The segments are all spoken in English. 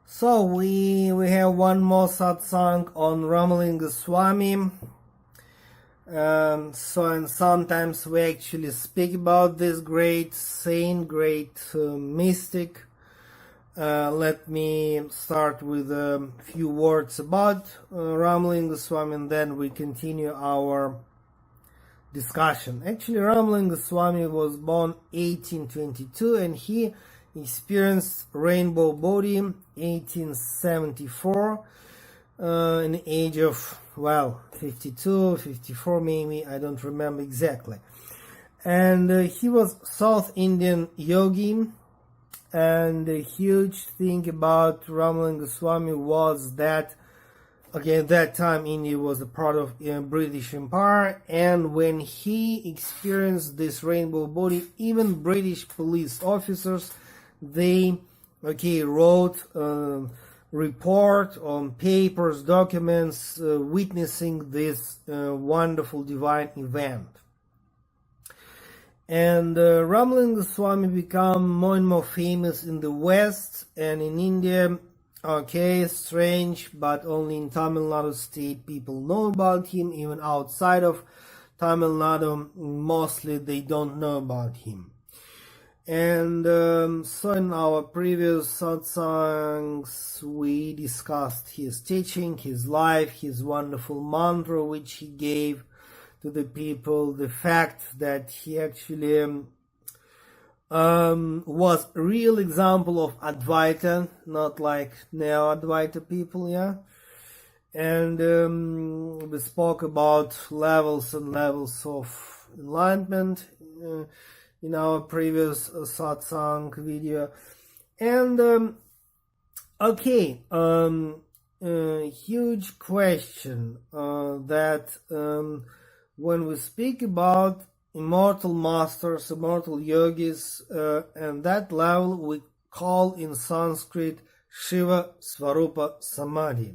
So we have one more satsang on Ramalinga Swami. And sometimes we actually speak about this great saint, great mystic. Let me start with a few words about Ramalinga Swami, and then we continue our discussion. Actually, Ramalinga Swami was born 1822, and he experienced rainbow body 1874 in the age of 52, 54 maybe, I don't remember exactly. And he was South Indian yogi, and the huge thing about Ramalinga Swami was that at that time India was a part of British Empire, and when he experienced this rainbow body, even British police officers, they wrote report on papers, documents, witnessing this wonderful divine event. And Ramalinga Swami became more and more famous in the West, and in India, strange, but only in Tamil Nadu state people know about him. Even outside of Tamil Nadu, mostly they don't know about him. And so in our previous satsangs, we discussed his teaching, his life, his wonderful mantra which he gave to the people, the fact that he actually was a real example of Advaita, not like Neo-Advaita people, And we spoke about levels and levels of enlightenment in our previous satsang video. And huge question that when we speak about immortal masters, immortal yogis, and that level we call in Sanskrit Shiva Svarupa Samadhi.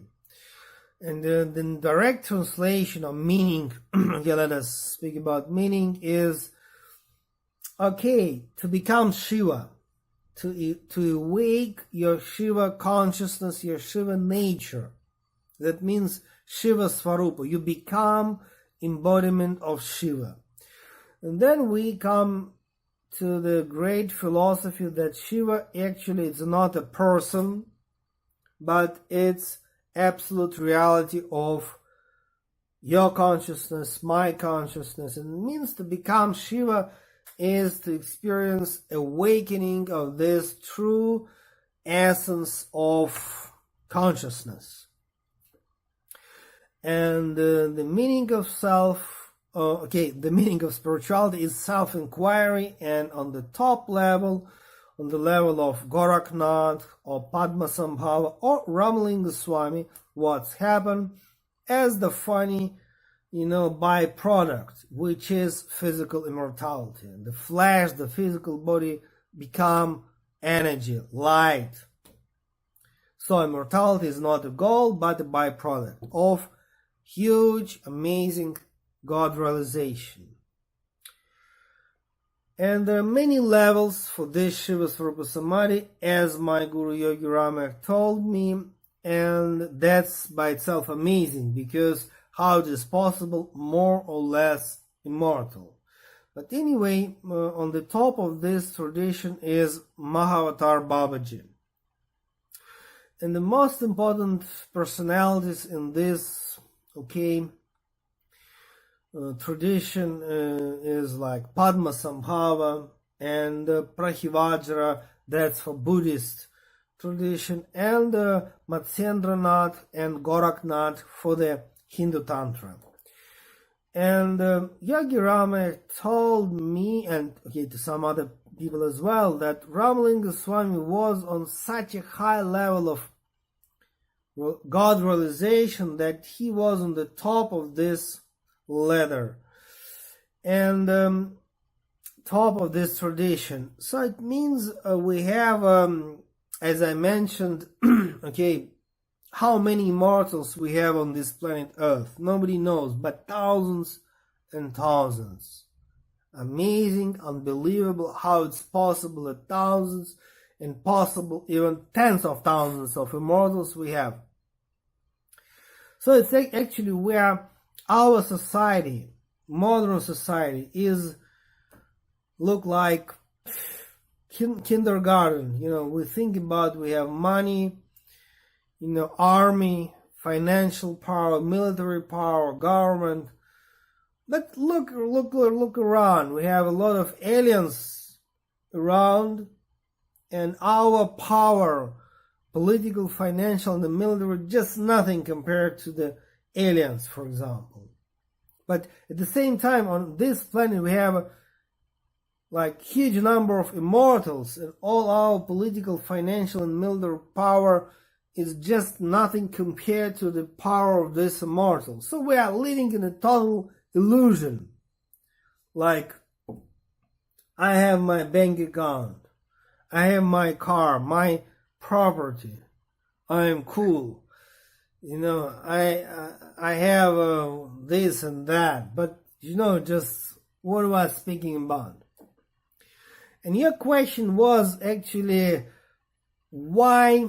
And the direct translation of meaning, let us speak about meaning, is to become Shiva, to awake your Shiva consciousness, your Shiva nature. That means Shiva Svarupa. You become embodiment of Shiva. And then we come to the great philosophy that Shiva actually is not a person, but it's absolute reality of your consciousness, my consciousness. And it means to become Shiva is to experience awakening of this true essence of consciousness. And the meaning of the meaning of spirituality is self-inquiry, and on the top level, on the level of Goraknath or Padmasambhava or Ramalinga Swami, what's happened as the funny byproduct, which is physical immortality. The flesh, the physical body, become energy, light. So immortality is not a goal, but a byproduct of huge, amazing God realization. And there are many levels for this Shiva Svarupa Samadhi, as my Guru Yogi Rama told me, and that's by itself amazing, because how it is possible, more or less immortal. But anyway, on the top of this tradition is Mahavatar Babaji. And the most important personalities in this, tradition is like Padmasambhava and Prahivajra, that's for Buddhist tradition, and Matsyendranath and Goraknath for the Hindu Tantra. And Yogi Rama told me, and to some other people as well, that Ramalinga Swami was on such a high level of God realization that he was on the top of this ladder and top of this tradition. So it means we have, as I mentioned, how many immortals we have on this planet Earth. Nobody knows, but thousands and thousands. Amazing, unbelievable how it's possible that thousands and possible even tens of thousands of immortals we have. So it's actually where our society, modern society, is look like kindergarten. We think about, we have money, army, financial power, military power, government. But look around. We have a lot of aliens around, and our power, political, financial, and the military, just nothing compared to the aliens, for example. But at the same time, on this planet, we have huge number of immortals, and all our political, financial, and military power is just nothing compared to the power of this immortal. So we are living in a total illusion. Like, I have my bank account, I have my car, my property, I am cool, I have this and that, but just what am I speaking about? And your question was actually why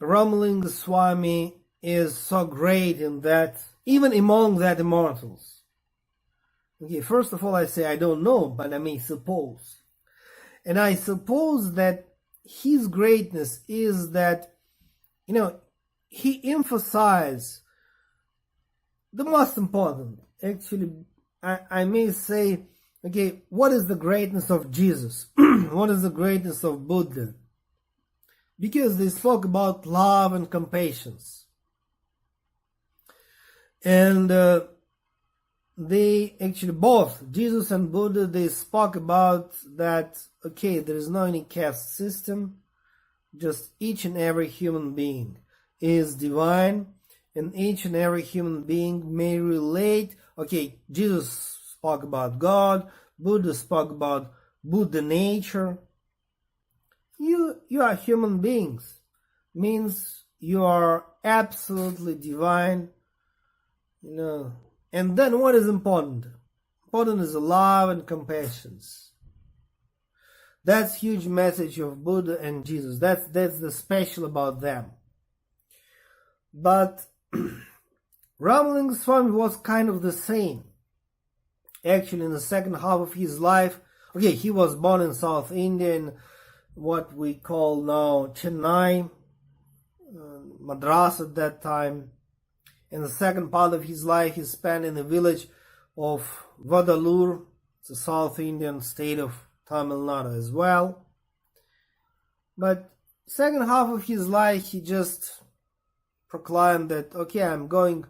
Ramalinga Swami is so great in that, even among that immortals. Okay, first of all, I say I don't know, but I may suppose. And I suppose that his greatness is that, he emphasized the most important. Actually, I may say, okay, what is the greatness of Jesus? What is the greatness of Buddha? Because they spoke about love and compassion. And they actually, both Jesus and Buddha, they spoke about that, okay, there is no any caste system, just each and every human being is divine, and each and every human being may relate. Okay, Jesus spoke about God, Buddha spoke about Buddha nature. You are human beings, means you are absolutely divine, And then what is important? Important is love and compassion. That's huge message of Buddha and Jesus. That's the special about them. But Ramalinga Swami was kind of the same. Actually, in the second half of his life, okay, he was born in South India, in what we call now Chennai, Madras at that time. In the second part of his life, he spent in the village of Vadalur, the South Indian state of Tamil Nadu as well. But second half of his life, he just proclaimed that, okay, I'm going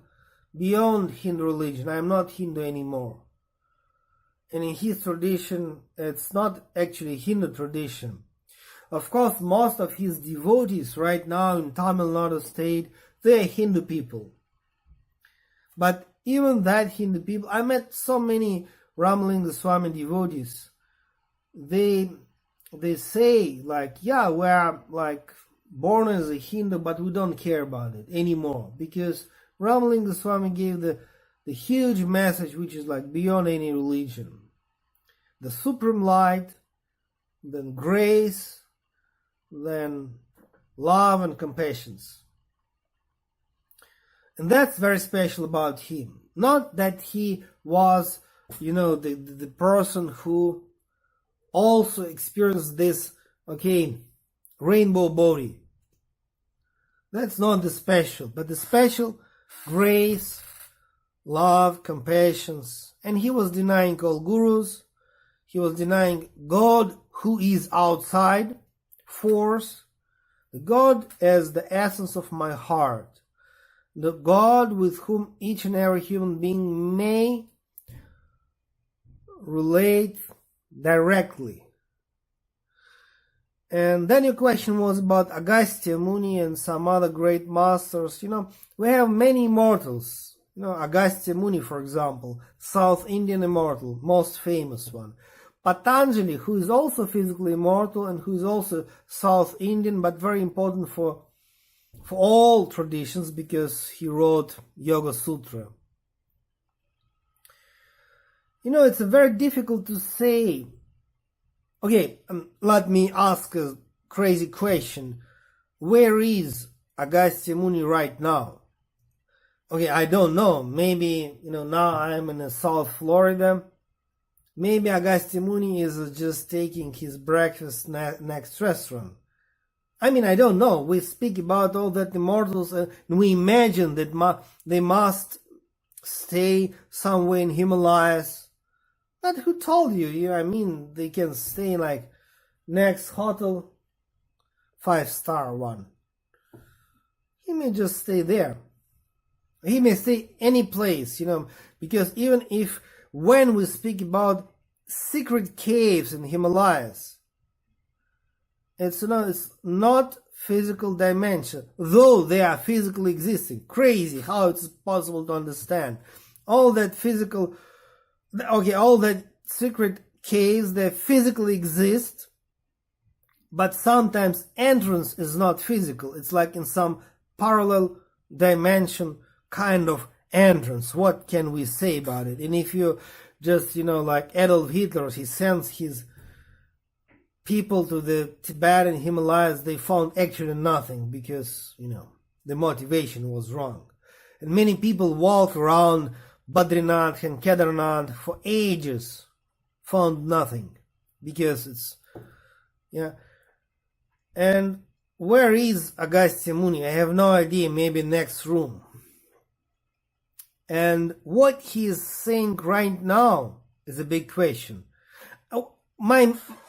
beyond Hindu religion. I'm not Hindu anymore. And in his tradition, it's not actually Hindu tradition. Of course, most of his devotees right now in Tamil Nadu state, they are Hindu people. But even that Hindu people, I met so many Ramalinga Swami devotees. They say yeah, we are born as a Hindu, but we don't care about it anymore, because Ramalinga Swami gave the huge message, which is beyond any religion. The supreme light, then grace, then love and compassion. And that's very special about him. Not that he was, the person who also experienced this, rainbow body. That's not the special, but the special grace, love, compassion. And he was denying all gurus. He was denying God, who is outside force. The God as the essence of my heart. The God with whom each and every human being may relate directly. And then your question was about Agastya Muni and some other great masters. We have many immortals. Agastya Muni, for example, South Indian immortal, most famous one. Patanjali, who is also physically immortal and who is also South Indian, but very important for all traditions, because he wrote Yoga Sutra. It's very difficult to say. Okay, let me ask crazy question. Where is Agastya Muni right now? Okay, I don't know. Maybe, now I'm in South Florida. Maybe Agastya Muni is just taking his breakfast next restaurant. I mean, I don't know. We speak about all that immortals, and we imagine that they must stay somewhere in Himalayas. But who told you? I mean, they can stay like next hotel, 5-star one. He may just stay there. He may stay any place, because even if when we speak about secret caves in Himalayas, it's not physical dimension, though they are physically existing. Crazy how it's possible to understand. All that secret caves, they physically exist, but sometimes entrance is not physical. It's like in some parallel dimension kind of entrance. What can we say about it? And if you just, like Adolf Hitler, he sends his people to the Tibetan Himalayas, they found actually nothing because, the motivation was wrong. And many people walk around Badrinath and Kedarnath for ages, found nothing because And where is Agastya Muni? I have no idea, maybe next room. And what he is saying right now is a big question.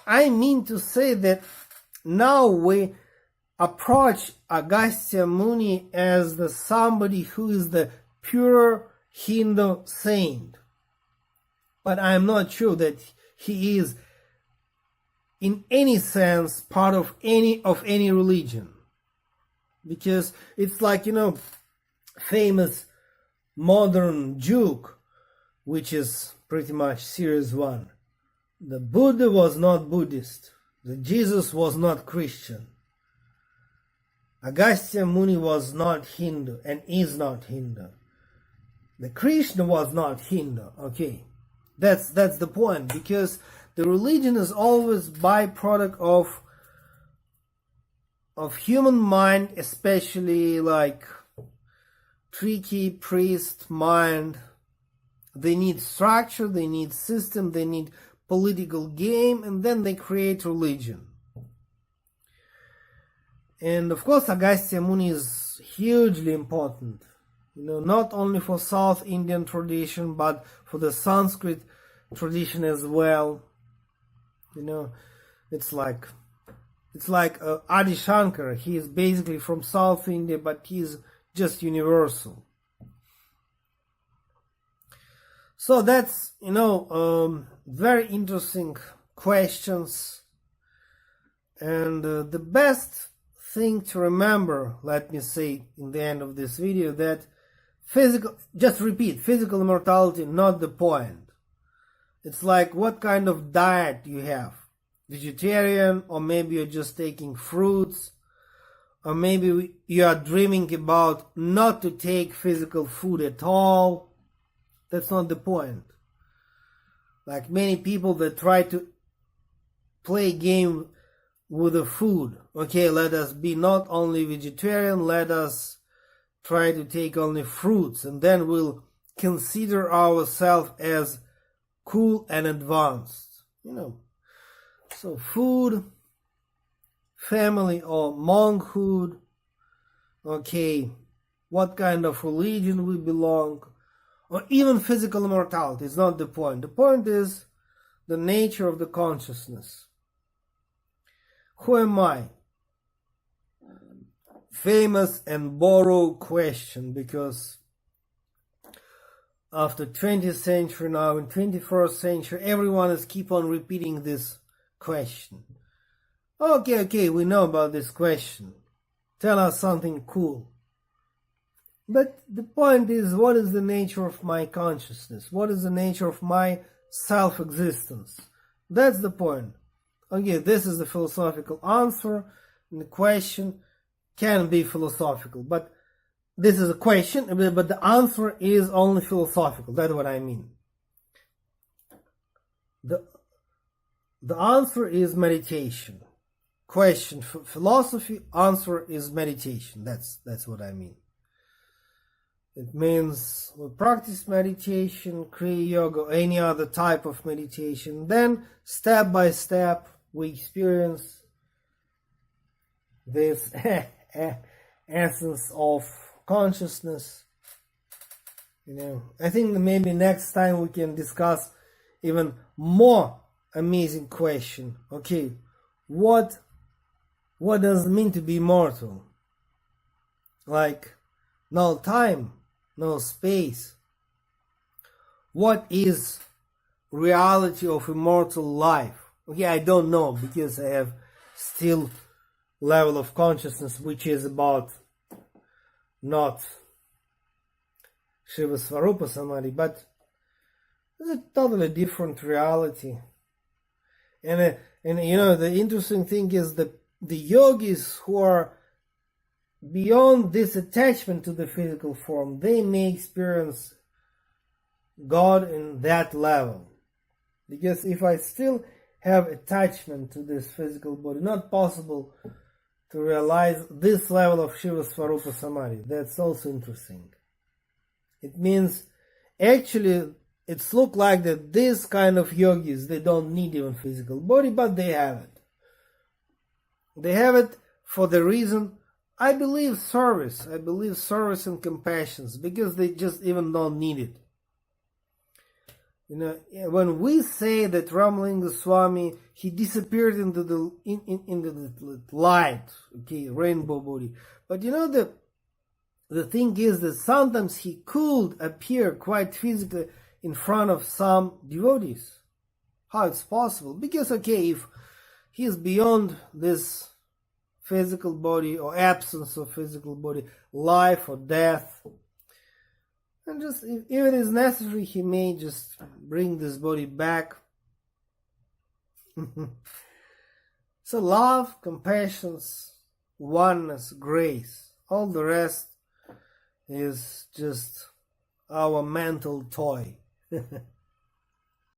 I mean to say that now we approach Agastya Muni as somebody who is the pure Hindu saint. But I'm not sure that he is in any sense part of any religion. Because it's like, famous modern joke, which is pretty much serious one. The Buddha was not Buddhist. The Jesus was not Christian. Agastya Muni was not Hindu and is not Hindu. The Krishna was not Hindu. Okay, that's the point, because the religion is always byproduct of human mind, especially like tricky priest mind. They need structure, they need system, they need political game, and then they create religion. And of course Agastya Muni is hugely important, not only for South Indian tradition but for the Sanskrit tradition as well. It's like Adi Shankara. He is basically from South India, but he's just universal. So that's, very interesting questions. And the best thing to remember, let me say in the end of this video, that physical immortality, not the point. It's like what kind of diet you have. Vegetarian, or maybe you're just taking fruits, or maybe you are dreaming about not to take physical food at all. That's not the point. Like many people that try to play game with the food. Okay, let us be not only vegetarian, let us try to take only fruits, and then we'll consider ourselves as cool and advanced. So food, family or monkhood, okay, what kind of religion we belong, or even physical immortality is not the point. The point is the nature of the consciousness. Who am I? Famous and borrowed question, because after 20th century now, in 21st century, everyone is keep on repeating this question. Okay, we know about this question. Tell us something cool. But the point is, what is the nature of my consciousness? What is the nature of my self-existence? That's the point. Okay, this is the philosophical answer, and the question can be philosophical, but this is a question, but the answer is only philosophical. That's what I mean. The answer is meditation. question philosophy, answer is meditation. That's what I mean. It means we practice meditation, Kriya Yoga, or any other type of meditation. Then, step by step, we experience this essence of consciousness. I think maybe next time we can discuss even more amazing question. Okay, what does it mean to be immortal? Like, no time, no space. What is reality of immortal life? Okay, I don't know, because I have still level of consciousness which is about not Shiva Svarupa Samadhi, but it's a totally different reality. And the interesting thing is the yogis who are beyond this attachment to the physical form, they may experience God in that level. Because if I still have attachment to this physical body, not possible to realize this level of Shiva Svarupa Samadhi. That's also interesting. It means, actually, it's look like that this kind of yogis, they don't need even physical body, but they have it. They have it for the reason, I believe service and compassion, because they just even don't need it. When we say that Ramalinga Swami, he disappeared into the light, okay, rainbow body. But the thing is that sometimes he could appear quite physically in front of some devotees. How it's possible? Because, okay, if he is beyond this physical body or absence of physical body, life or death, and just if it is necessary, he may just bring this body back. So love, compassion, oneness, grace, all the rest is just our mental toy.